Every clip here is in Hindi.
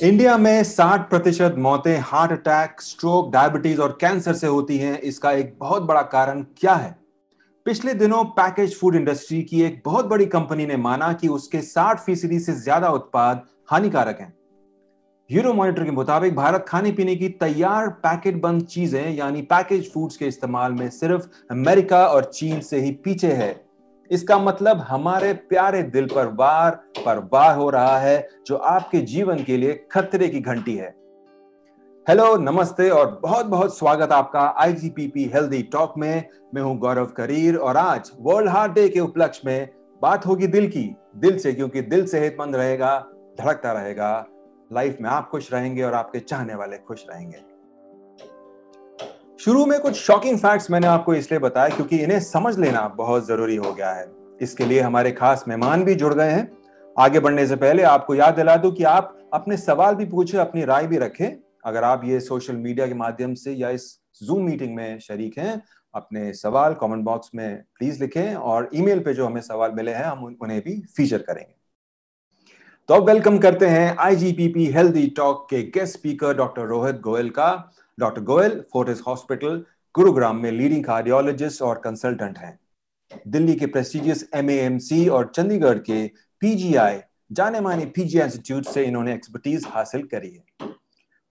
इंडिया में 60% मौतें हार्ट अटैक, स्ट्रोक, डायबिटीज और कैंसर से होती हैं। इसका एक बहुत बड़ा कारण क्या है? पिछले दिनों पैकेज फूड इंडस्ट्री की एक बहुत बड़ी कंपनी ने माना कि उसके 60% से ज्यादा उत्पाद हानिकारक हैं। यूरो मॉनिटर के मुताबिक भारत खाने पीने की तैयार पैकेट बंद चीजें यानी पैकेज फूड्स के इस्तेमाल में सिर्फ अमेरिका और चीन से ही पीछे है। इसका मतलब हमारे प्यारे दिल पर वार हो रहा है, जो आपके जीवन के लिए खतरे की घंटी है। हेलो, नमस्ते और बहुत बहुत स्वागत आपका आईजीपीपी हेल्दी टॉक में। मैं हूं गौरव करीर और आज वर्ल्ड हार्ट डे के उपलक्ष्य में बात होगी दिल की, दिल से, क्योंकि दिल सेहतमंद रहेगा, धड़कता रहेगा, लाइफ में आप खुश रहेंगे और आपके चाहने वाले खुश रहेंगे। शुरू में कुछ शॉकिंग फैक्ट्स मैंने आपको इसलिए बताया क्योंकि इन्हें समझ लेना बहुत जरूरी हो गया है। इसके लिए हमारे खास मेहमान भी जुड़ गए हैं। आगे बढ़ने से पहले आपको याद दिला दूं कि आप अपने सवाल भी पूछें, अपनी राय भी रखें। अगर आप ये सोशल मीडिया के माध्यम से या इस जूम मीटिंग में शरीक हैं, अपने सवाल कमेंट बॉक्स में प्लीज लिखें और ईमेल पे जो हमें सवाल मिले हैं हम उन्हें भी फीचर करेंगे। तो अब वेलकम करते हैं आईजीपीपी हेल्दी टॉक के guest speaker doctor Rohit Goyal का। डॉक्टर गोयल फोर्टिस हॉस्पिटल गुरुग्राम में लीडिंग कार्डियोलॉजिस्ट और कंसल्टेंट हैं। दिल्ली के प्रेस्टिजियस एमएएमसी और चंडीगढ़ के पीजीआई, जाने माने पीजीआई इंस्टीट्यूट से इन्होंने एक्सपर्टीज हासिल करी है।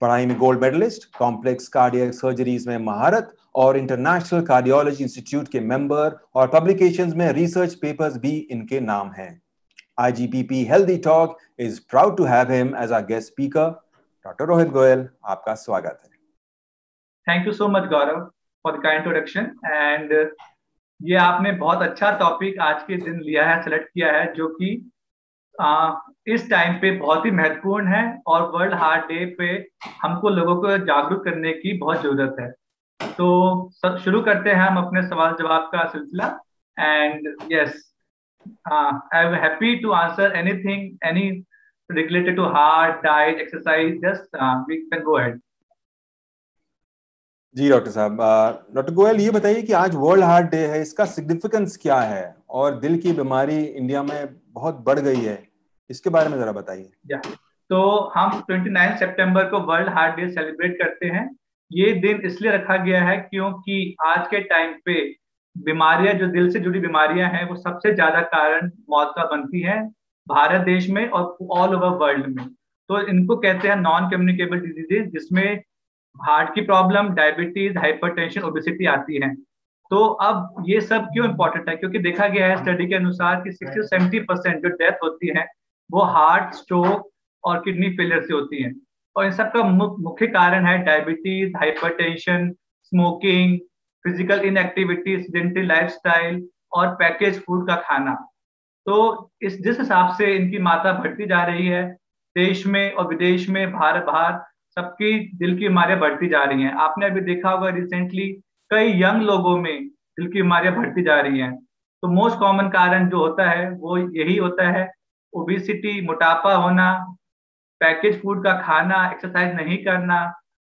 पढ़ाई में gold medalist, complex cardiac surgeries में महारत और इंटरनेशनल कार्डियोलॉजी इंस्टीट्यूट के मेंबर और पब्लिकेशंस में रिसर्च पेपर्स भी इनके नाम हैं। IGPP Healthy Talk is proud to have him as our guest speaker. Doctor Rohit Goyal, आपका स्वागत है। Thank you so much Gaurav for the kind introduction. And ये आपने बहुत अच्छा टॉपिक आज के दिन लिया है, सेलेक्ट किया है, जो कि इस टाइम पे बहुत ही महत्वपूर्ण है और वर्ल्ड हार्ट डे पे हमको लोगों को जागरूक करने की बहुत जरूरत है। तो शुरू करते हैं हम अपने सवाल जवाब का सिलसिला। And yes, I am happy to answer anything, any related to heart, diet, exercise, just we can go ahead. जी डॉक्टर साहब, डॉक्टर गोयल ये बताइए कि आज वर्ल्ड हार्ट डे है, इसका सिग्निफिकेंस क्या है और दिल की बीमारी इंडिया में बहुत बढ़ गई है, इसके बारे में जरा बताइए। तो हम 29 सितंबर को वर्ल्ड हार्ट डे सेलिब्रेट करते हैं। ये दिन इसलिए रखा गया है क्योंकि आज के टाइम पे बीमारियां, जो दिल से जुड़ी बीमारियां हैं, वो सबसे ज्यादा कारण मौत का बनती हैं भारत देश में और ऑल ओवर वर्ल्ड में। तो इनको कहते हैं नॉन कम्युनिकेबल डिजीजेज, जिसमें हार्ट की प्रॉब्लम, डायबिटीज, हाइपरटेंशन, ओबेसिटी आती है। तो अब ये सब क्यों इंपॉर्टेंट है? क्योंकि देखा गया है स्टडी के अनुसार कि 60-70% जो डेथ होती है वो हार्ट, स्ट्रोक और किडनी फेलियर से होती है। और इन सब का मुख्य कारण है diabetes, hypertension, smoking, physical inactivity, sedentary lifestyle और पैकेज फूड का खाना। तो जिस हिसाब से इनकी मात्रा बढ़ती जा रही है देश में और विदेश में, भारत बाहर, सबकी दिल की बीमारियां बढ़ती जा रही हैं। आपने अभी देखा होगा रिसेंटली कई यंग लोगों में दिल की बीमारियां बढ़ती जा रही हैं। तो मोस्ट कॉमन कारण जो होता है वो यही होता है, ओबिसिटी, मोटापा होना, पैकेज फूड का खाना, एक्सरसाइज नहीं करना,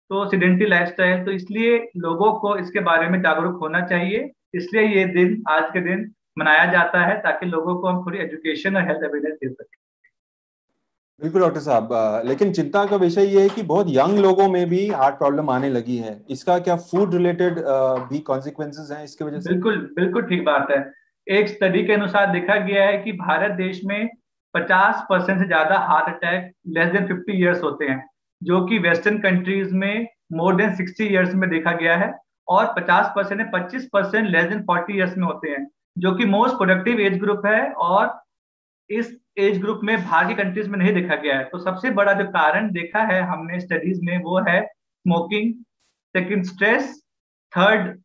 तो सेडेंटरी लाइफस्टाइल। तो इसलिए लोगों को इसके बारे में जागरूक होना चाहिए। इसलिए ये दिन, आज के दिन मनाया जाता है, ताकि लोगों को हम थोड़ी एजुकेशन और हेल्थ अवेयरनेस दे सकें। बिल्कुल डॉक्टर साहब, लेकिन चिंता का विषय ये है कि बहुत यंग लोगों में भी हार्ट प्रॉब्लम आने लगी है। इसका क्या फूड रिलेटेड भी कॉन्सिक्वेंसेस हैं इसके वजह से? बिल्कुल बिल्कुल ठीक बात है। एक स्टडी के अनुसार देखा गया है कि भारत देश में 50% से ज्यादा heart attack less than 50 years होते हैं, जो कि वेस्टर्न कंट्रीज में मोर देन 60 ईयर्स में देखा गया है। और 50% है, 25% लेस देन 40 ईयर्स में होते हैं, जो कि मोस्ट प्रोडक्टिव एज ग्रुप है। और इस एज ग्रुप में बाहर की कंट्रीज में नहीं देखा गया है। तो सबसे बड़ा जो कारण देखा है हमने स्टडीज में वो है smoking, second stress, third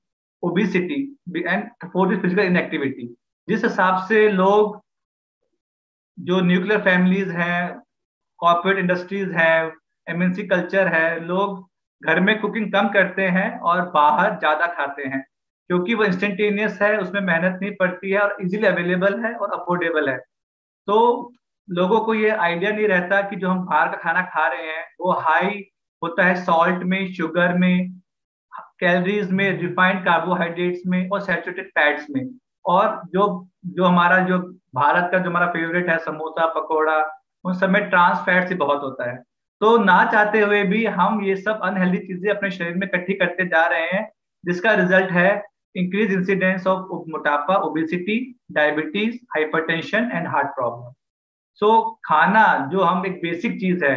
obesity and fourth is physical inactivity. जिस हिसाब से लोग, जो न्यूक्लियर फैमिलीज हैं, कॉर्पोरेट इंडस्ट्रीज हैं, एमएनसी कल्चर है, लोग घर में कुकिंग कम करते हैं और बाहर ज्यादा खाते हैं, क्योंकि वो इंस्टेंटेनियस है, उसमें मेहनत नहीं पड़ती है और इजीली अवेलेबल है और अफोर्डेबल है। तो लोगों को ये आइडिया नहीं रहता कि जो हम बाहर का खाना खा रहे हैं वो हाई होता है सॉल्ट में, शुगर में, कैलोरीज में, रिफाइंड कार्बोहाइड्रेट्स में और सैचुरेटेड फैट्स में। और जो जो हमारा जो भारत का जो हमारा फेवरेट है समोसा पकोड़ा, उन सब में ट्रांस फैट्स ही बहुत होता है। तो ना चाहते हुए भी हम ये सब अनहेल्दी चीजें अपने शरीर में इकट्ठी करते जा रहे हैं, जिसका रिजल्ट है इंक्रीज इंसिडेंस ऑफ मोटापा, obesity, diabetes, hypertension and heart problem. So खाना जो हम एक बेसिक चीज है,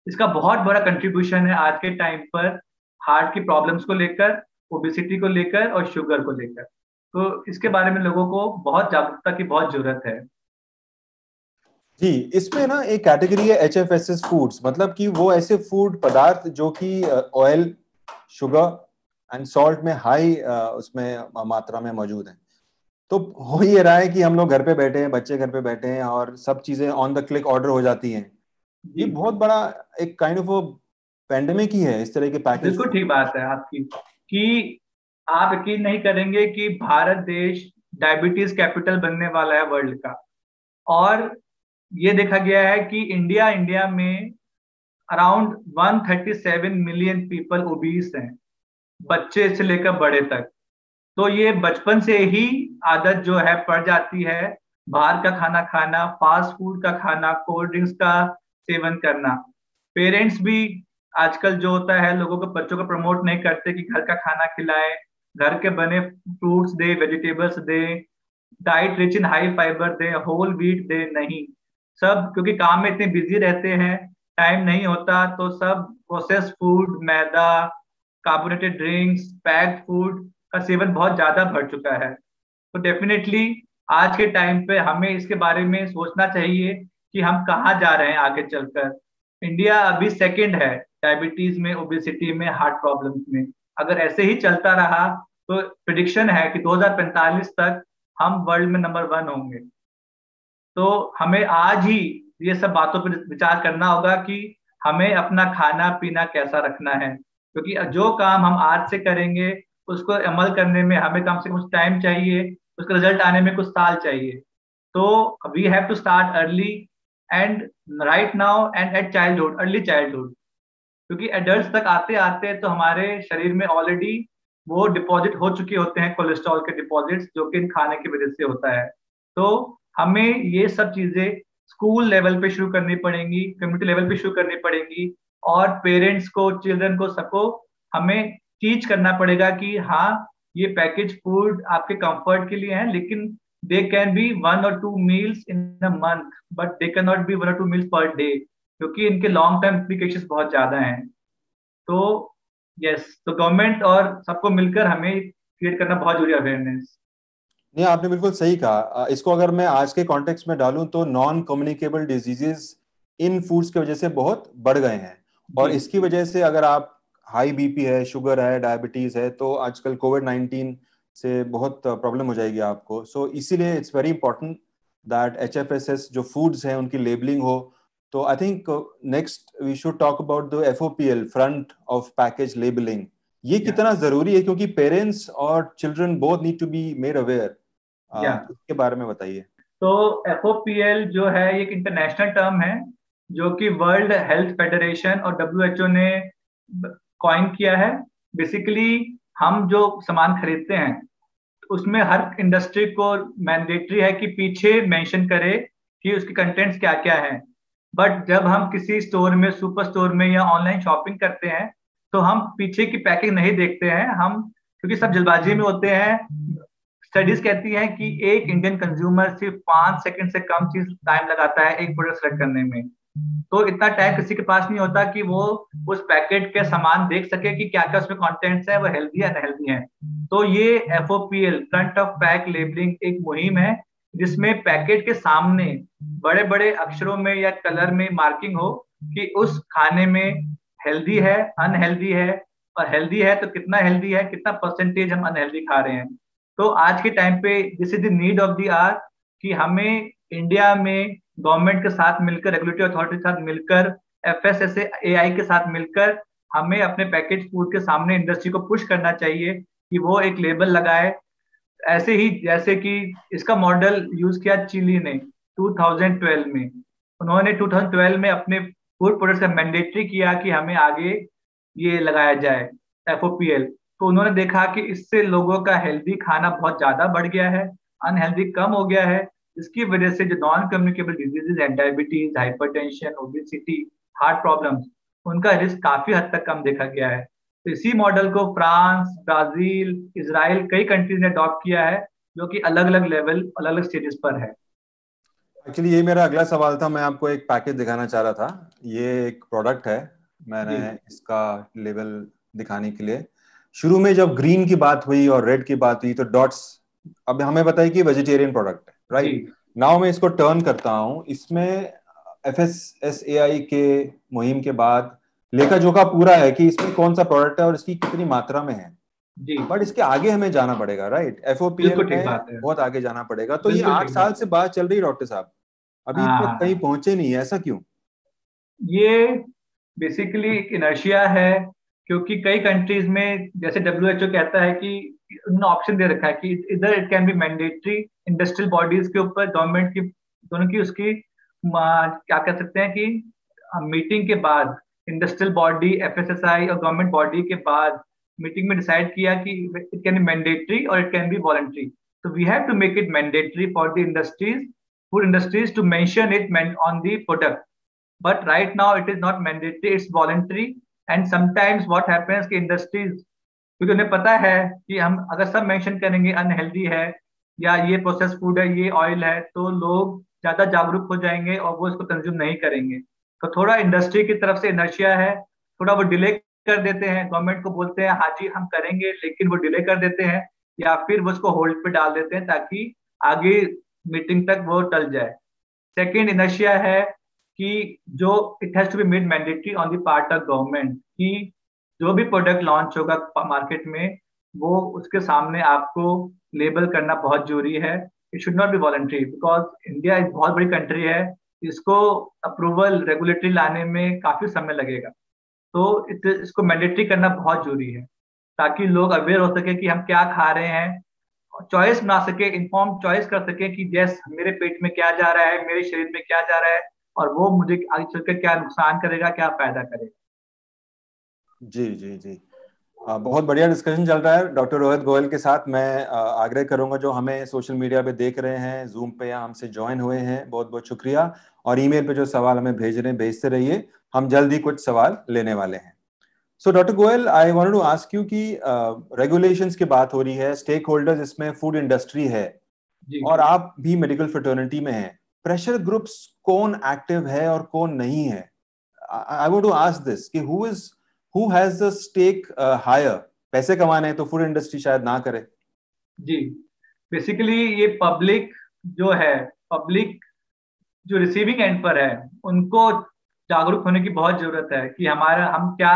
इसका बहुत बड़ा कंट्रीब्यूशन है आज के टाइम पर हार्ट की प्रॉब्लम्स को लेकर, ओबेसिटी को लेकर और शुगर को लेकर। तो इसके बारे में लोगों को बहुत जागरूकता की बहुत जरूरत है। जी, इसमें ना एक कैटेगरी है HFSS फूड्स, मतलब कि वो ऐसे फूड पदार्थ जो कि ऑयल, शुगर एंड सॉल्ट में हाई उसमें मात्रा में मौजूद है। तो हो ये रहा है कि हम लोग घर पे बैठे हैं, बच्चे घर पे बैठे हैं और सब चीजें ऑन द क्लिक ऑर्डर हो जाती हैं। ये जी, बहुत बड़ा एक काइंड ऑफ पेंडेमिक ही है, इस तरह के पैकेज बिल्कुल फूड। ठीक बात है आपकी कि आप यकीन नहीं करेंगे कि भारत देश डायबिटीज कैपिटल बनने वाला है वर्ल्ड का। और ये देखा गया है कि इंडिया इंडिया में अराउंड 137 मिलियन पीपल ओबीस हैं, बच्चे से लेकर बड़े तक। तो ये बचपन से ही आदत जो है पड़ जाती है, बाहर का खाना खाना, फास्ट फूड का खाना, कोल्ड ड्रिंक्स का सेवन करना। पेरेंट्स भी आजकल जो होता है लोगों को, बच्चों को प्रमोट नहीं करते कि घर का खाना खिलाएं, घर के बने फ्रूट्स दे, वेजिटेबल्स दे, diet rich in high fibre दे, होल व्हीट दे, नहीं। सब क्योंकि काम में इतने बिजी रहते हैं, टाइम नहीं होता, तो सब प्रोसेस फूड, मैदा, कार्बोनेटेड ड्रिंक्स, पैक्ड फूड का सेवन बहुत ज्यादा बढ़ चुका है। तो डेफिनेटली आज के टाइम पे हमें इसके बारे में सोचना चाहिए कि हम कहाँ जा रहे हैं आगे चलकर। इंडिया अभी सेकंड है डायबिटीज में, ओबेसिटी में, हार्ट प्रॉब्लम्स में। अगर ऐसे ही चलता रहा तो प्रिडिक्शन है कि 2045 तक हम वर्ल्ड में नंबर वन होंगे। तो हमें आज ही ये सब बातों पर विचार करना होगा कि हमें अपना खाना पीना कैसा रखना है, क्योंकि जो काम हम आज से करेंगे उसको अमल करने में हमें कम से कम कुछ टाइम चाहिए, उसका रिजल्ट आने में कुछ साल चाहिए। तो we have to start early and right now and at childhood, early childhood. क्योंकि एडल्ट तक आते आते तो हमारे शरीर में ऑलरेडी वो डिपॉजिट हो चुके होते हैं, कोलेस्ट्रॉल के डिपॉजिट्स, जो कि खाने की वजह से होता है। तो हमें ये सब चीजें स्कूल लेवल पे शुरू करनी पड़ेंगी, कम्युनिटी लेवल पे शुरू करनी पड़ेंगी। और पेरेंट्स को, चिल्ड्रन को, सबको हमें टीच करना पड़ेगा कि हाँ, ये पैकेज फूड आपके कंफर्ट के लिए है, लेकिन they can be 1 or 2 meals in a month, but they can not be 1 or 2 meals per day, क्योंकि इनके लॉन्ग टर्म इम्प्लीकेशंस बहुत ज्यादा हैं। तो यस, तो गवर्नमेंट और सबको मिलकर हमें क्रिएट करना बहुत जरूरी है, अवेयरनेस। नहीं, आपने बिल्कुल सही कहा। इसको अगर मैं आज के कॉन्टेक्स्ट में डालूं तो non communicable diseases in foods की वजह से बहुत बढ़ गए हैं। और जी, इसकी वजह से अगर आप हाई बीपी है, शुगर है, डायबिटीज है, तो आजकल कोविड-19 से बहुत प्रॉब्लम हो जाएगी आपको। सो इसीलिए it's very important that HFSS जो फूड्स हैं उनकी लेबलिंग हो। तो I think next we should talk about the FOPL, front of package labelling. ये या कितना जरूरी है, क्योंकि पेरेंट्स और children both need to be made aware. या इसके बारे में बताइए। तो FOPL जो है एक इंटरनेशनल टर्म है, जो कि वर्ल्ड हेल्थ फेडरेशन और WHO ने कॉइन किया है। बेसिकली हम जो सामान खरीदते हैं उसमें हर इंडस्ट्री को मैंडेटरी है कि पीछे मेंशन करे कि उसके कंटेंट्स क्या क्या हैं। बट जब हम किसी स्टोर में, सुपर स्टोर में या ऑनलाइन शॉपिंग करते हैं, तो हम पीछे की पैकिंग नहीं देखते हैं। हम क्योंकि सब जल्दबाजी में होते हैं। स्टडीज कहती हैं कि एक इंडियन कंज्यूमर सिर्फ 5 सेकंड से कम चीज टाइम लगाता है एक प्रोडक्ट सेलेक्ट करने में। तो इतना टाइम किसी के पास नहीं होता कि वो उस पैकेट के सामान देख सके कि क्या क्या उसमें कंटेंट्स है, वो हेल्दी है अनहेल्दी है। तो ये FOPL, front of pack labelling, एक मुहिम है जिसमें पैकेट के सामने बड़े बड़े अक्षरों में या कलर में मार्किंग हो कि उस खाने में हेल्दी है, अनहेल्दी है, और हेल्दी है तो कितना हेल्दी है, कितना परसेंटेज हम अनहेल्दी खा रहे हैं। तो आज के टाइम पे this is the need of the hour कि हमें इंडिया में गवर्नमेंट के साथ मिलकर, रेगुलेटरी अथॉरिटी के साथ मिलकर, FSSAI के साथ मिलकर हमें अपने पैकेज फूड के सामने इंडस्ट्री को पुश करना चाहिए कि वो एक लेबल लगाए। ऐसे ही जैसे कि इसका मॉडल यूज किया चिली ने 2012 में। उन्होंने 2012 में अपने फूड प्रोडक्ट्स में मैंडेटरी किया कि हमें आगे ये लगाया जाए, FOPL। तो उन्होंने देखा कि इससे लोगों का हेल्दी खाना बहुत ज्यादा बढ़ गया है, अनहेल्दी कम हो गया है, जिसकी वजह से जो नॉन कम्युनिकेबल डिजीजेज हैं, diabetes, hypertension, obesity, heart problems, उनका रिस्क काफी हद तक कम देखा गया है। तो इसी मॉडल को फ्रांस, ब्राजील, इसराइल, कई कंट्रीज ने अडॉप्ट किया है, जो कि अलग अलग लेवल, अलग अलग स्टेजेस पर है। एक्चुअली ये मेरा अगला सवाल था, मैं आपको एक पैकेज दिखाना चाह रहा था। ये एक प्रोडक्ट है, मैंने जी इसका लेवल दिखाने के लिए, शुरू में जब ग्रीन की बात हुई और रेड की बात हुई तो डॉट्स, अब हमें बताइए कि वेजिटेरियन प्रोडक्ट है, जी राइट? नाउ मैं इसको टर्न करता हूँ, इसमें FSSAI के मुहिम के बाद लेखा जोखा पूरा है कि इसमें कौन सा प्रोडक्ट है और इसकी कितनी मात्रा में है। जी, बट इसके आगे हमें जाना पड़ेगा, राइट? FOPL बिल्कुल ठीक में बात है। बहुत आगे जाना पड़ेगा। तो ये बिल्कुल आठ ठीक साल बात से है। बात चल रही है डॉक्टर साहब, अभी हाँ तक हाँ कहीं हाँ। पहुंचे नहीं है, ऐसा क्यों? ये बेसिकली एक इनर्शिया है, क्योंकि कई कंट्रीज में, जैसे WHO कहता है कि उन्होंने ऑप्शन दे रखा है कि इधर it can be mandatory, industrial bodies के ऊपर गवर्नमेंट की, दोनों की उसकी क्या कह सकते हैं कि मीटिंग के बाद, इंडस्ट्रियल बॉडी, FSSAI और गवर्नमेंट बॉडी के बाद मीटिंग में डिसाइड किया कि इट कैन बी मैंडेटरी और इट कैन बी वॉलंटरी। तो we have to make it mandatory for the industries, food industries, to mention it on the product. But right now it is not mandatory, it's voluntary। And sometimes what happens कि industries, क्योंकि उन्हें पता है कि हम अगर सब मेंशन करेंगे अनहेल्दी है या ये प्रोसेस फूड है, ये ऑयल है, तो लोग ज्यादा जागरूक हो जाएंगे और वो इसको कंज्यूम नहीं करेंगे। तो थोड़ा इंडस्ट्री की तरफ से इनर्शिया है, थोड़ा वो डिले कर देते हैं, गवर्नमेंट को बोलते हैं हाँ जी हम करेंगे, लेकिन वो डिले कर देते हैं या फिर वो उसको होल्ड पे डाल देते हैं ताकि आगे मीटिंग तक वो टल जाए। सेकेंड इनर्शिया है कि जो it has to be made mandatory on the part of government कि जो भी प्रोडक्ट लॉन्च होगा मार्केट में, वो उसके सामने आपको लेबल करना बहुत जरूरी है। It should not be voluntary, because India एक बहुत बड़ी कंट्री है, इसको अप्रूवल रेगुलेटरी लाने में काफी समय लगेगा। तो इसको मैंडेटरी करना बहुत जरूरी है, ताकि लोग अवेयर हो सके कि हम क्या खा रहे हैं, चॉइस बना सके, इन्फॉर्म चॉइस कर सके कि यस मेरे पेट में क्या जा रहा है, मेरे शरीर में क्या जा रहा है, और वो मुझे आगे चलकर क्या नुकसान करेगा, क्या फायदा करेगा। जी जी जी। बहुत बढ़िया डिस्कशन चल रहा है डॉक्टर रोहित गोयल के साथ। मैं आग्रह करूंगा जो हमें सोशल मीडिया पे देख रहे हैं, जूम पे या हमसे ज्वाइन हुए हैं, बहुत बहुत शुक्रिया। और ईमेल पे जो सवाल हमें भेज रहे हैं भेजते रहिए, हम जल्द ही कुछ सवाल लेने वाले हैं। So doctor Goyal, I wanted to ask you कि रेगुलेशंस की बात हो रही है, स्टेक होल्डर्स इसमें फूड इंडस्ट्री है जी और आप भी मेडिकल फ्रेटर्निटी में हैं, प्रेशर ग्रुप्स कौन एक्टिव है और कौन नहीं है? I want to ask this कि who has the stake higher? पैसे कमाने हैं तो फूड इंडस्ट्री शायद ना करे। जी, बेसिकली ये पब्लिक जो है, पब्लिक जो रिसीविंग एंड पर है, उनको जागरूक होने की बहुत जरूरत है कि हमारा, हम क्या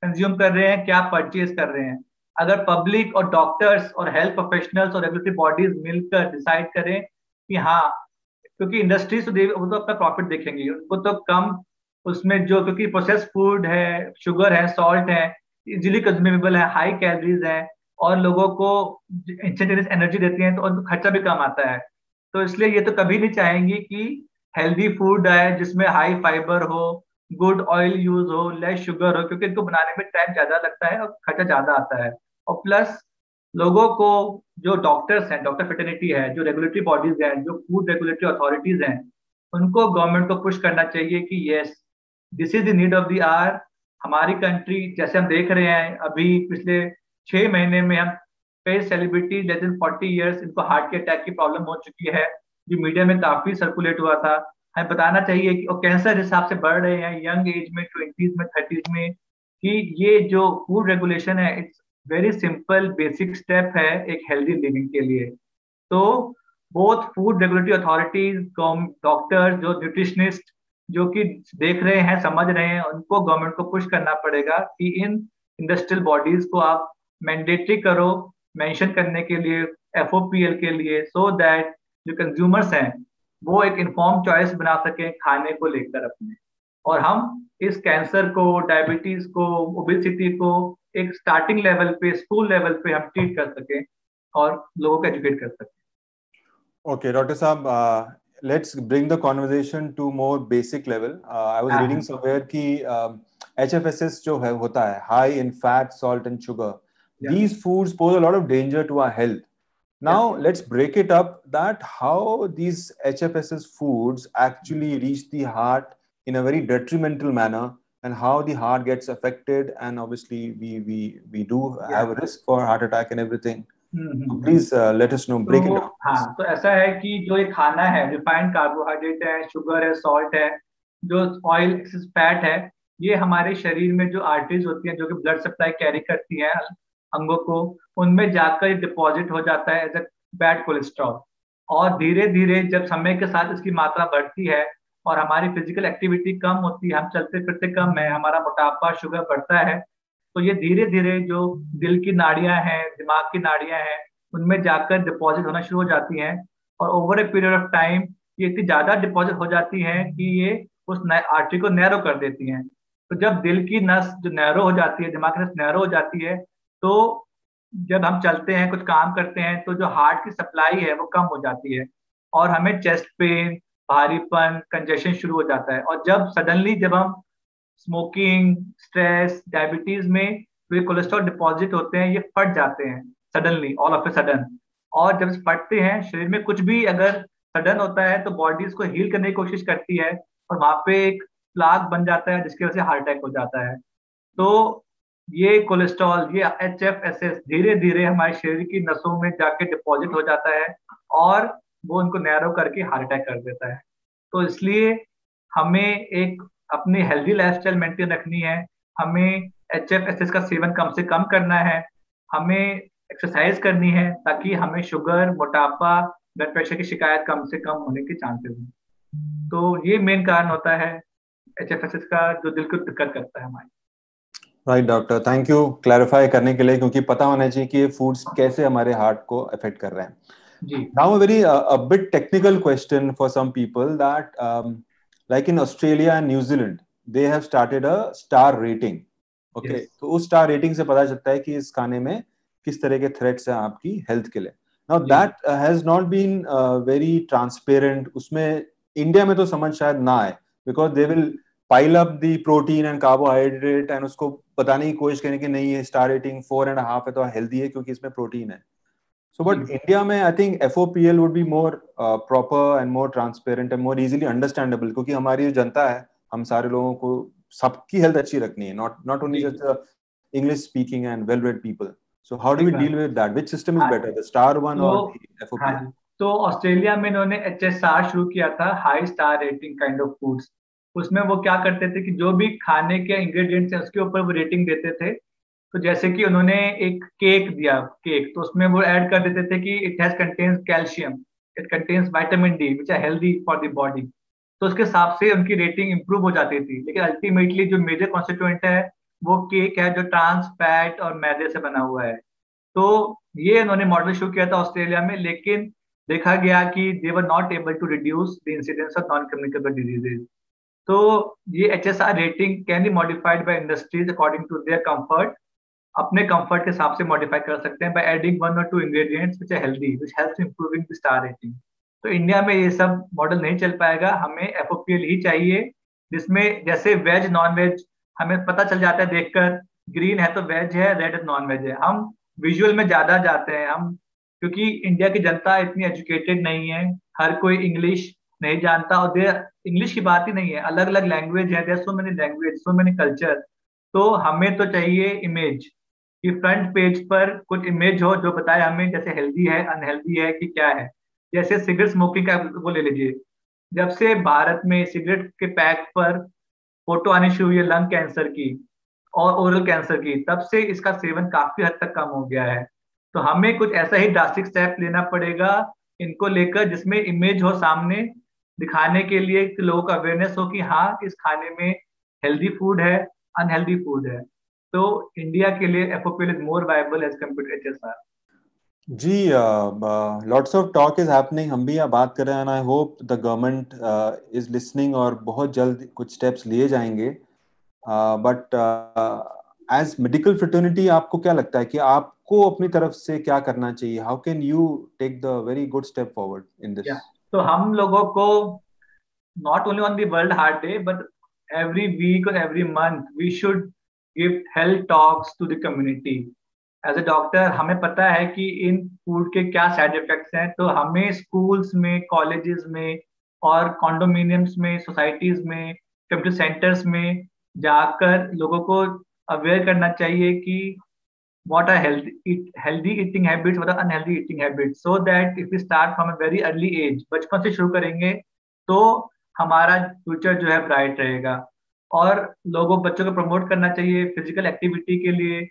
कंज्यूम कर रहे हैं, क्या परचेज कर रहे हैं। अगर पब्लिक और डॉक्टर्स और हेल्थ प्रोफेशनल्स और रेगुलेटरी बॉडीज मिलकर डिसाइड करें कि हाँ, क्योंकि इंडस्ट्रीज तो वो तो अपना प्रॉफिट देखेंगी, उनको तो कम उसमें जो, क्योंकि प्रोसेस फूड है, शुगर है, सॉल्ट है, इजिली कंज्यूमेबल है, हाई कैलोरीज है, और लोगों को इंस्टेंटेनियस एनर्जी देती हैं, तो उनको खर्चा भी कम आता है। तो इसलिए ये तो कभी नहीं चाहेंगी कि हेल्दी फूड आए जिसमें हाई फाइबर हो, गुड ऑयल यूज हो, लेस शुगर हो, क्योंकि इनको बनाने में टाइम ज्यादा लगता है और खर्चा ज्यादा आता है। और प्लस लोगों को, जो डॉक्टर्स हैं, डॉक्टर फेटर्निटी है, जो रेगुलेटरी बॉडीज हैं, जो फूड रेगुलेटरी अथॉरिटीज हैं, उनको गवर्नमेंट को पुश करना चाहिए कि yes this is the need of the hour. हमारी कंट्री, जैसे हम देख रहे हैं अभी पिछले 6 महीने में, हम कई सेलिब्रिटी लेस देन 40 ईयर्स, इनको हार्ट के अटैक की प्रॉब्लम हो चुकी है, जो मीडिया में काफी सर्कुलेट हुआ था। हमें बताना चाहिए कि, और कैंसर जिस हिसाब से बढ़ रहे हैं यंग एज में, 20s में, 30s में, कि ये जो फूड रेगुलेशन है, it's very simple basic step है एक हेल्दी लिविंग के लिए। तो both food regulatory authorities, doctor, जो न्यूट्रिशनिस्ट, जो कि देख रहे हैं, समझ रहे हैं, उनको गवर्नमेंट को पुश करना पड़ेगा कि इन इंडस्ट्रियल बॉडीज को आप मैंडेटरी करो मेंशन करने के लिए, FOPL के लिए, सो दैट जो कंज्यूमर्स हैं वो एक इन्फॉर्म चॉइस बना सकें खाने को लेकर अपने, और हम इस कैंसर को, डायबिटीज को, ओबेसिटी को एक स्टार्टिंग लेवल पे, स्कूल लेवल पे हम ट्रीट कर सकें और लोगों को एजुकेट कर सकें। ओके डॉक्टर साहब, let's bring the conversation to more basic level. I was reading somewhere कि HFSS जो है होता है high in fat, salt and sugar. These foods pose a lot of danger to our health. Now let's break it up that how these HFSS foods actually reach the heart in a very detrimental manner and how the heart gets affected, and obviously we do have a risk for heart attack and everything. So please let us know, break it down. हाँ, तो ऐसा है कि जो ये खाना है, रिफाइंड कार्बोहाइड्रेट है, शुगर है, सॉल्ट है, जो ऑयल, एक्सेस फैट है, ये हमारे शरीर में जो आर्टरीज होती हैं जो कि ब्लड सप्लाई कैरी करती हैं अंगों को, उनमें जाकर डिपॉजिट हो जाता है एज अ बैड कोलेस्ट्रॉल। और धीरे धीरे जब समय के साथ इसकी मात्रा बढ़ती है और हमारी फिजिकल एक्टिविटी कम होती है, हम चलते फिरते कम है, हमारा मोटापा, शुगर बढ़ता है, तो ये धीरे धीरे जो दिल की नाड़ियां हैं, दिमाग की नाड़ियां हैं, उनमें जाकर डिपॉजिट होना शुरू हो जाती हैं। और over a period of time ये इतनी ज्यादा डिपॉजिट हो जाती हैं कि ये उस आर्टरी को नैरो कर देती हैं। तो जब दिल की नस जो नैरो हो जाती है, दिमाग की नस नैरो हो जाती है, तो जब हम चलते हैं, कुछ काम करते हैं, तो जो हार्ट की सप्लाई है वो कम हो जाती है और हमें चेस्ट पेन, भारीपन, कंजेशन शुरू हो जाता है। और जब सडनली जब हम स्मोकिंग, स्ट्रेस, डायबिटीज में जो ये कोलेस्ट्रॉल डिपॉजिट होते हैं ये फट जाते हैं suddenly, all of a sudden. और जब फटते हैं, शरीर में कुछ भी अगर सडन होता है तो बॉडी इसको हील करने की कोशिश करती है और वहां पे एक प्लाक बन जाता है जिसकी वजह से हार्ट अटैक हो जाता है। तो ये कोलेस्ट्रॉल, ये HFSS धीरे धीरे हमारे शरीर की नसों में जाके डिपॉजिट हो जाता है और वो उनको नैरो करके हार्ट अटैक कर देता है। तो इसलिए हमें एक अपनी हेल्दी लाइफस्टाइल मेंटेन रखनी है, हमें HFSS का सेवन कम से कम करना है, हमें एक्सरसाइज करनी है ताकि हमें शुगर, मोटापा, ब्लड प्रेशर की शिकायत कम से कम होने के चांसेस हैं। तो ये मेन कारण होता है HFSS का जो दिल को दिक्कत करता है हमारी। Right doctor, thank you clarify करने के लिए, क्योंकि पता होना चाहिए कि ये फूड्स कैसे हमारे हार्ट को अफेक्ट कर रहे हैं। Now a very a bit technical question for some people that like in Australia and New Zealand they have started a star rating. Okay, तो उस star rating से पता चलता है कि इस खाने में किस तरह के threats हैं आपकी health के लिए. Now that has not been very transparent. उसमें इंडिया में तो समझ शायद ना आए because they will pile up the protein and carbohydrate and उसको बताने की कोशिश करें कि नहीं ये star rating 4.5 है तो healthy है क्योंकि इसमें प्रोटीन है. So, but India में I think FOPL would be more proper and more transparent and more easily understandable, क्योंकि हमारी जो जनता है, हम सारे लोगों को सबकी हेल्थ अच्छी रखनी है, not only just the English speaking and well-read people. So how do we deal with that? Which system is better, the star one or the FOPL? तो ऑस्ट्रेलिया में इन्होंने HSR शुरू किया था, high star rating kind of foods. उसमें वो क्या करते थे कि जो भी खाने के इंग्रेडिएंट्स हैं उसके ऊपर वो रेटिंग देते थे। तो जैसे कि उन्होंने एक केक दिया, केक, तो उसमें वो ऐड कर देते थे कि it has contains calcium, it contains vitamin D which are healthy for the body. तो उसके हिसाब से उनकी रेटिंग इंप्रूव हो जाती थी। लेकिन अल्टीमेटली जो मेजर कॉन्स्टिट्यूएंट है वो केक है जो ट्रांस फैट और मैदे से बना हुआ है। तो ये उन्होंने मॉडल शुरू किया था ऑस्ट्रेलिया में, लेकिन देखा गया कि they were not able to reduce the incidence of non communicable diseases. तो ये HSR rating can be modified by industries according to their comfort, अपने कंफर्ट के हिसाब से मॉडिफाई कर सकते हैं by adding 1 or 2 ingredients which are healthy which helps improving the star rating. तो इंडिया में ये सब मॉडल नहीं चल पाएगा, हमें FOPL ही चाहिए, जिसमें जैसे वेज नॉन वेज हमें पता चल जाता है देखकर, ग्रीन है तो वेज है, रेड है नॉन वेज है। हम विजुअल में ज्यादा जाते हैं हम, क्योंकि इंडिया की जनता इतनी एजुकेटेड नहीं है, हर कोई इंग्लिश नहीं जानता, और देर इंग्लिश की बात ही नहीं है, अलग अलग लैंग्वेज है, there so many language, so many culture. तो हमें तो चाहिए इमेज कि फ्रंट पेज पर कुछ इमेज हो जो बताए हमें जैसे हेल्दी है, अनहेल्दी है कि क्या है। जैसे सिगरेट स्मोकिंग का वो ले लीजिए, जब से भारत में सिगरेट के पैक पर फोटो आनी शुरू हुई है लंग कैंसर की और ओरल कैंसर की, तब से इसका सेवन काफी हद तक कम हो गया है। तो हमें कुछ ऐसा ही ड्रास्टिक स्टेप लेना पड़ेगा इनको लेकर, जिसमें इमेज हो सामने दिखाने के लिए कि लोगों को अवेयरनेस हो कि हाँ इस खाने में हेल्दी फूड है, अनहेल्दी फूड है। तो इंडिया के लिए FOPL is more viable as compare to HSR। जी, lots of talk is happening, हम भी यहाँ बात कर रहे हैं, and I hope the government is listening और बहुत जल्द कुछ स्टेप्स लिए जाएंगे। बट एज मेडिकल फ्रेटर्निटी आपको क्या लगता है कि आपको अपनी तरफ से क्या करना चाहिए? How can you take the very good step forward in this? तो हम लोगों को not only on the World Heart Day, but every week or every month, we should give health talks to the community. As a doctor हमें पता है कि इन फूड के क्या साइड इफेक्ट्स हैं, तो हमें स्कूल्स में, कॉलेजेस में और कॉन्डोमिनियम्स में, सोसाइटीज में, कम्युनिटी सेंटर्स में जाकर लोगों को अवेयर करना चाहिए कि what are healthy eating habits, what are unhealthy eating habits, so that if we start from a very early age, बचपन से शुरू करेंगे तो हमारा फ्यूचर जो है ब्राइट रहेगा। और लोगों बच्चों को प्रमोट करना चाहिए फिजिकल एक्टिविटी के लिए।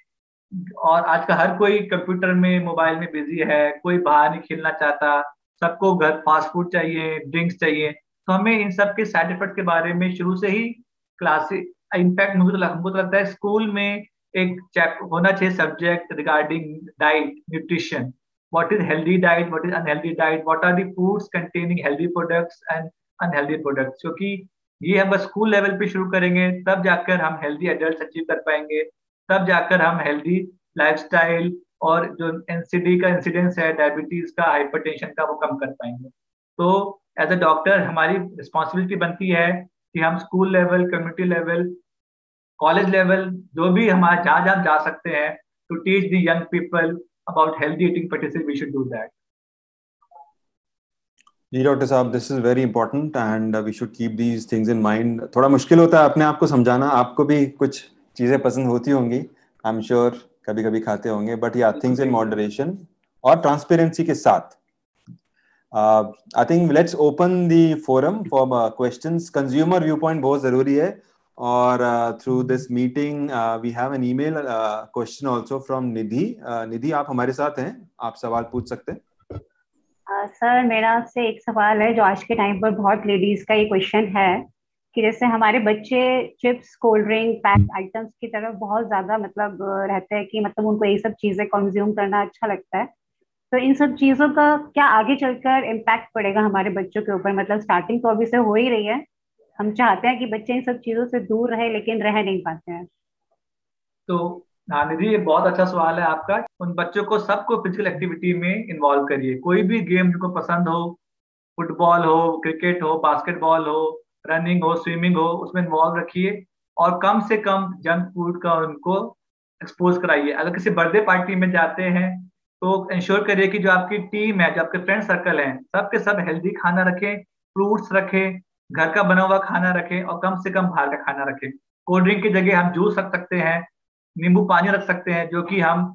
और आज का हर कोई कंप्यूटर में, मोबाइल में बिजी है, कोई बाहर नहीं खेलना चाहता, सबको घर फास्ट फूड चाहिए, ड्रिंक्स चाहिए। तो हमें इन सब के साइड इफेक्ट के बारे में शुरू से ही क्लासेस, इनफैक्ट हमको तो लगता है स्कूल में एक चैप्टर होना चाहिए subject regarding diet, nutrition. What is healthy diet, what is unhealthy diet, what are the foods containing healthy products and unhealthy products. क्योंकि ये हम बस स्कूल लेवल पे शुरू करेंगे तब जाकर हम हेल्दी एडल्ट अचीव कर पाएंगे, तब जाकर हम हेल्दी लाइफस्टाइल और जो एनसीडी का इंसिडेंस है, डायबिटीज का, हाइपरटेंशन का, वो कम कर पाएंगे। तो एज अ डॉक्टर हमारी रिस्पॉन्सिबिलिटी बनती है कि हम school level, community level, college level, जो भी हमारे जहाँ जहाँ जा सकते हैं, to teach the young people about healthy eating practices, we should do that. जी डॉक्टर साहब, this is very important and we should keep these things in mind. थोड़ा मुश्किल होता है अपने आप को समझाना, आपको भी कुछ चीजें पसंद होती होंगी, आई एम श्योर कभी कभी खाते होंगे, बट या थिंग्स इन मॉडरेशन और ट्रांसपेरेंसी के साथ। I think let's open the forum for questions. Consumer viewpoint बहुत जरूरी है, और through this meeting we have an email question also from Nidhi. Nidhi, आप हमारे साथ हैं, आप सवाल पूछ सकते हैं। सर, मेरा आपसे एक सवाल है जो आज के टाइम पर बहुत लेडीज का ये क्वेश्चन है कि जैसे हमारे बच्चे chips, cold drink, packed items की तरफ बहुत ज्यादा मतलब रहते हैं कि मतलब उनको ये सब चीजें कंज्यूम करना अच्छा लगता है। तो इन सब चीजों का क्या आगे चलकर इम्पैक्ट पड़ेगा हमारे बच्चों के ऊपर? मतलब स्टार्टिंग तो अभी से हो ही रही है, हम चाहते हैं कि बच्चे इन सब चीजों से दूर रहे लेकिन रह नहीं पाते हैं। तो हाँ निधि, ये बहुत अच्छा सवाल है आपका। उन बच्चों को सबको फिजिकल एक्टिविटी में इन्वॉल्व करिए। कोई भी गेम जिनको पसंद हो, फुटबॉल हो, क्रिकेट हो, बास्केटबॉल हो, रनिंग हो, स्विमिंग हो, उसमें इन्वॉल्व रखिए। और कम से कम जंक फूड का उनको एक्सपोज कराइए। अगर किसी बर्थडे पार्टी में जाते हैं तो इंश्योर करिए कि जो आपकी टीम है, जो आपके फ्रेंड सर्कल है, सब के सब हेल्दी खाना रखें, फ्रूट्स रखें, घर का बना हुआ खाना रखें, और कम से कम बाहर का खाना रखें। कोल्ड ड्रिंक की जगह हम जूस रख सकते हैं, नींबू पानी रख सकते हैं। जो कि हम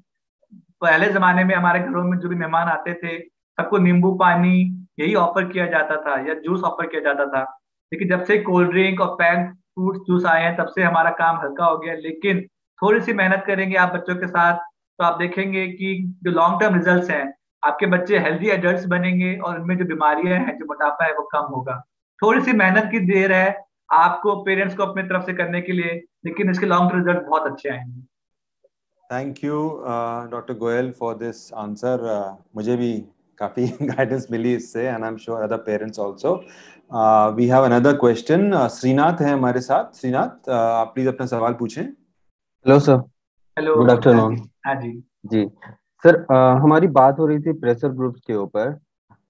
पहले जमाने में हमारे घरों में जो भी मेहमान आते थे, सबको नींबू पानी यही ऑफर किया जाता था या जूस ऑफर किया जाता था। लेकिन जब से कोल्ड ड्रिंक और पैक्ड फ्रूट जूस आए हैं, तब से हमारा काम हल्का हो गया। लेकिन थोड़ी सी मेहनत करेंगे आप बच्चों के साथ, तो आप देखेंगे कि जो लॉन्ग टर्म रिजल्ट्स हैं, आपके बच्चे हेल्दी एडल्ट्स बनेंगे और उनमें जो बीमारियां हैं, जो मोटापा है, वो कम होगा। थोड़ी सी मेहनत की देर है आपको, पेरेंट्स को अपनी तरफ से करने के लिए, लेकिन इसके लॉन्ग टर्म रिजल्ट बहुत अच्छे आएंगे। Thank you doctor Goyal for this answer. मुझे भी काफी गाइडेंस मिली इससे, and I am sure other parents also. We have another question. Srinath है हमारे साथ। श्रीनाथ, आप प्लीज अपना सवाल पूछें। Hello sir. Hello. Good afternoon. हाँ जी। जी सर, हमारी बात हो रही थी प्रेशर ग्रुप्स के ऊपर।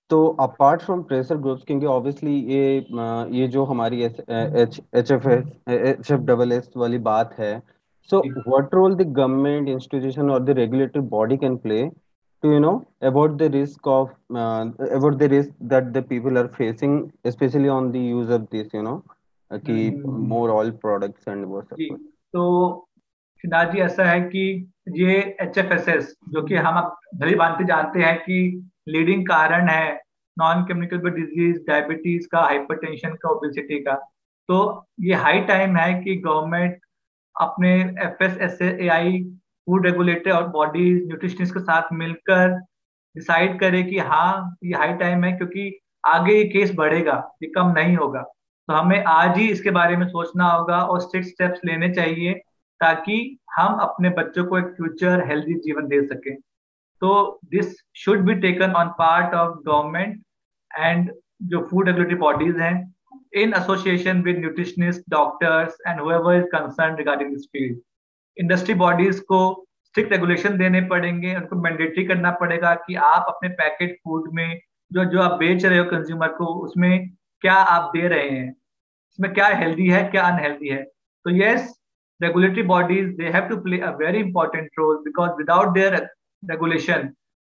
तो अपार्ट फ्रॉम प्रेशर ग्रुप्स, क्योंकि ऑब्वियसली ये जो हमारी एच एफ डबल एस वाली बात है, so what role the government institution और the regulatory body can play to about the risk of about the risk that the people are facing, specially on the use of this कि मोर ऑयल प्रोडक्ट्स एंड वो जी। सब। तो सिद्धार्थ जी, ऐसा है कि ये HFSS, जो कि हम अब भली भांति जानते हैं कि लीडिंग कारण है नॉन कम्युनिकेबल डिजीज, डायबिटीज का, हाइपरटेंशन का, ओबेसिटी का। तो ये हाई टाइम है कि गवर्नमेंट अपने FSSAI, फूड रेगुलेटर और बॉडीज, न्यूट्रिशनिस्ट के साथ मिलकर डिसाइड करे कि हाँ ये हाई टाइम है, क्योंकि आगे ये केस बढ़ेगा, ये कम नहीं होगा। तो हमें आज ही इसके बारे में सोचना होगा और स्ट्रिक्ट स्टेप्स लेने चाहिए, ताकि हम अपने बच्चों को एक फ्यूचर हेल्दी जीवन दे सकें। तो this should be taken on part of government and जो फूड रेगुलेटरी बॉडीज हैं, in association with nutritionist, doctors and whoever is concerned regarding this field। Industry bodies को स्ट्रिक्ट रेगुलेशन देने पड़ेंगे, उनको मैंडेटरी करना पड़ेगा कि आप अपने पैकेट फूड में जो जो आप बेच रहे हो कंज्यूमर को, उसमें क्या आप दे रहे हैं, इसमें क्या हेल्दी है क्या अनहेल्दी है। तो yes, regulatory bodies, they have to play a very important role, because without their regulation,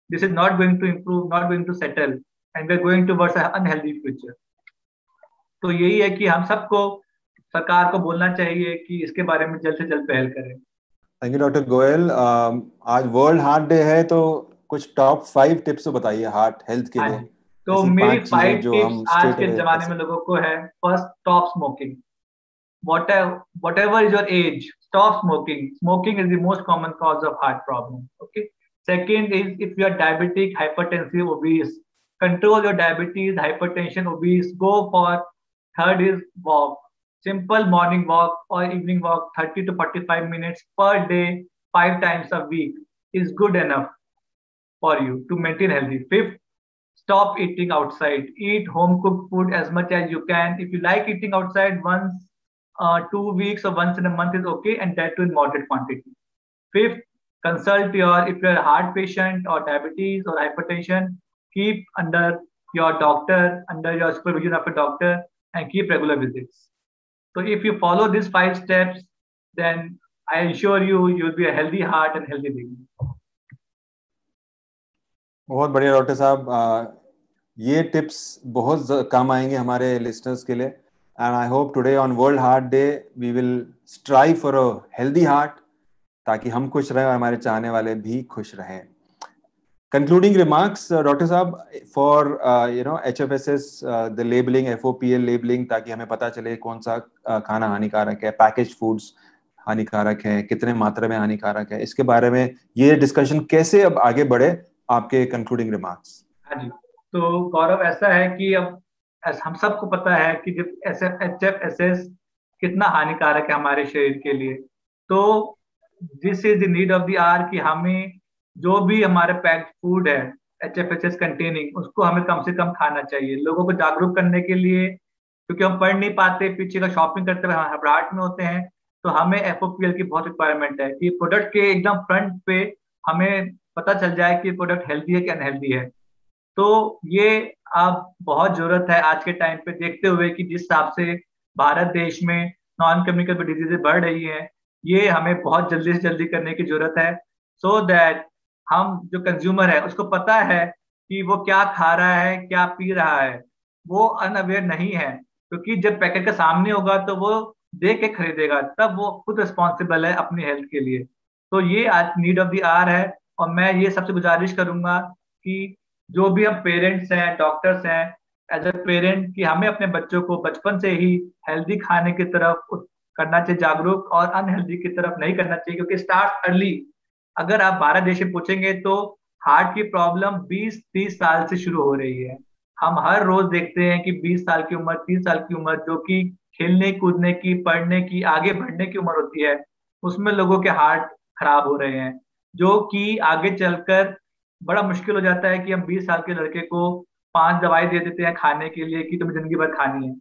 this is not going to improve, not going to settle, and we're going towards an unhealthy future. तो यही है कि हम सबको, सरकार को बोलना चाहिए कि इसके बारे में जल्द से जल्द पहल करें। Thank you doctor Goyal. आज वर्ल्ड हार्ट डे है, तो कुछ टॉप 5 टिप्स तो बताइए हार्ट हेल्थ के हाँ लिए। जी, तो ऐसी मेरी 5 5 चीजें जो टिप्स हम आज स्ट्रेट के अवे कर जमाने में सकते लोगों को है। First, stop smoking. Whatever is your age, stop smoking. Smoking is the most common cause of heart problem. Okay. Second is, if you are diabetic, hypertensive, obese, control your diabetes, hypertension, obese. Go for. Third is walk. Simple morning walk or evening walk, 30 to 45 minutes per day, 5 times a week is good enough for you to maintain healthy. Fifth, stop eating outside. Eat home cooked food as much as you can. If you like eating outside, once 2 weeks or once in a month is okay, and that too in moderate quantity. Fifth, consult your, if you're a heart patient or diabetes or hypertension, keep under your doctor, under your supervision of a doctor, and keep regular visits. So if you follow these 5 steps, then I assure you, you'll be a healthy heart and healthy baby. बहुत बढ़िया डॉक्टर साहब, ये टिप्स बहुत काम आएंगे हमारे लिसनर्स के लिए। And I hope today on world heart day we will strive for a healthy heart, ताकि हम खुश रहें और हमारे चाहने वाले भी खुश रहें। कंक्लूडिंग रिमार्क्स डॉक्टर साहब for HFSS, the labelling, FOPL labelling, ताकि हमें पता चले कौन सा खाना हानिकारक है, पैकेज फूड्स हानिकारक है, कितने मात्रा में हानिकारक है, इसके बारे में ये डिस्कशन कैसे अब आगे बढ़े, आपके कंक्लूडिंग रिमार्क्स। हाँ जी, तो गौरव ऐसा है कि अब हम सबको पता है कि जब HFSS कितना हानिकारक है हमारे शरीर के लिए। तो this is the need of the hour कि हमें जो भी हमारे पैक्ड फूड है HFSS कंटेनिंग, उसको हमें कम से कम खाना चाहिए। लोगों को जागरूक करने के लिए, क्योंकि हम पढ़ नहीं पाते, पीछे का शॉपिंग करते हुए हम घबराहट में होते हैं, तो हमें FOPL की बहुत रिक्वायरमेंट है कि प्रोडक्ट के एकदम फ्रंट पे हमें पता चल जाए कि प्रोडक्ट हेल्दी है कि अनहेल्दी है। तो ये अब बहुत जरूरत है आज के टाइम पे, देखते हुए कि जिस हिसाब से भारत देश में नॉन कम्युनिकेबल डिजीजेज बढ़ रही हैं, ये हमें बहुत जल्दी से जल्दी करने की जरूरत है, सो दैट हम जो कंज्यूमर है उसको पता है कि वो क्या खा रहा है, क्या पी रहा है। वो अनअवेयर नहीं है, क्योंकि जब पैकेट के सामने होगा तो वो देख के खरीदेगा, तब वो खुद रिस्पॉन्सिबल है अपनी हेल्थ के लिए। तो ये आज नीड ऑफ द आवर है। और मैं ये सबसे गुजारिश करूंगा कि जो भी हम पेरेंट्स हैं, डॉक्टर्स हैं, एज अ पेरेंट, कि हमें अपने बच्चों को बचपन से ही हेल्दी खाने की तरफ करना चाहिए जागरूक, और अनहेल्दी की तरफ नहीं करना चाहिए, क्योंकि स्टार्ट अर्ली। अगर आप भारत देश में पूछेंगे तो हार्ट की प्रॉब्लम 20-30 साल से शुरू हो रही है। हम हर रोज देखते हैं कि 20 साल की उम्र, 30 साल की उम्र, जो कि खेलने कूदने की, पढ़ने की, आगे बढ़ने की उम्र होती है, उसमें लोगों के हार्ट खराब हो रहे हैं, जो कि आगे चलकर बड़ा मुश्किल हो जाता है कि हम 20 साल के लड़के को 5 दवाई दे देते हैं खाने के लिए कि तुम्हें जिंदगी भर खानी है।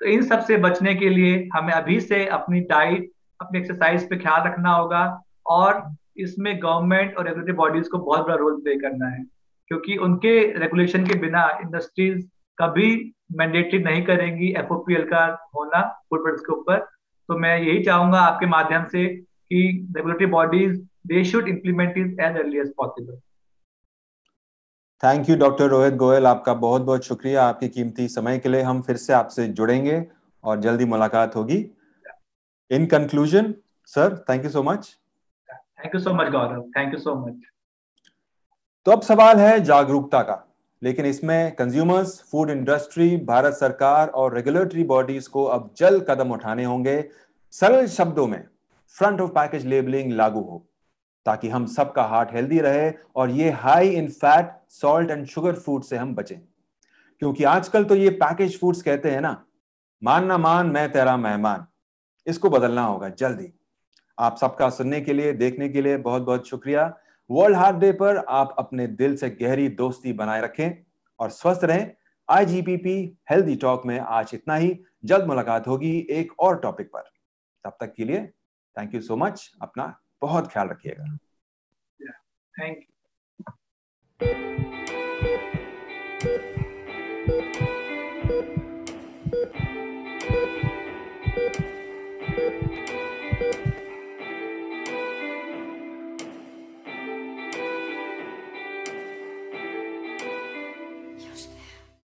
तो इन सब से बचने के लिए हमें अभी से अपनी डाइट, अपनी एक्सरसाइज पे ख्याल रखना होगा, और इसमें गवर्नमेंट और रेगुलेटरी बॉडीज को बहुत बड़ा रोल प्ले करना है, क्योंकि उनके रेगुलेशन के बिना इंडस्ट्रीज कभी मैंडेटरी नहीं करेंगी FOPL का होना फूड प्रोडक्ट्स के ऊपर। तो मैं यही चाहूंगा आपके माध्यम से कि regulatory bodies, they should implement it as early as possible. Thank you doctor Rohit Goyal, आपका बहुत बहुत शुक्रिया आपके कीमती समय के लिए। हम फिर से आपसे जुड़ेंगे और जल्दी मुलाकात होगी। In conclusion sir, thank you so much. Thank you so much Gaurav, thank you so much. तो अब सवाल है जागरूकता का, लेकिन इसमें कंज्यूमर्स, फूड इंडस्ट्री, भारत सरकार और रेगुलेटरी बॉडीज को अब जल्द कदम उठाने होंगे। सरल शब्दों में फ्रंट ऑफ पैकेज लेबलिंग लागू हो, ताकि हम सबका हार्ट हेल्दी रहे और ये high in fat, salt and sugar food से हम बचें। क्योंकि आजकल तो ये पैकेज फूड्स कहते हैं ना, मान ना मान मैं तेरा मेहमान, इसको बदलना होगा जल्दी। आप सबका सुनने के लिए, देखने के लिए बहुत बहुत शुक्रिया। वर्ल्ड हार्ट डे पर आप अपने दिल से गहरी दोस्ती बनाए रखें और स्वस्थ रहें। IGPP हेल्दी टॉक में आज इतना ही। जल्द मुलाकात होगी एक और टॉपिक पर। तब तक के लिए थैंक यू सो मच। अपना बहुत ख्याल रखिएगा। Thank you.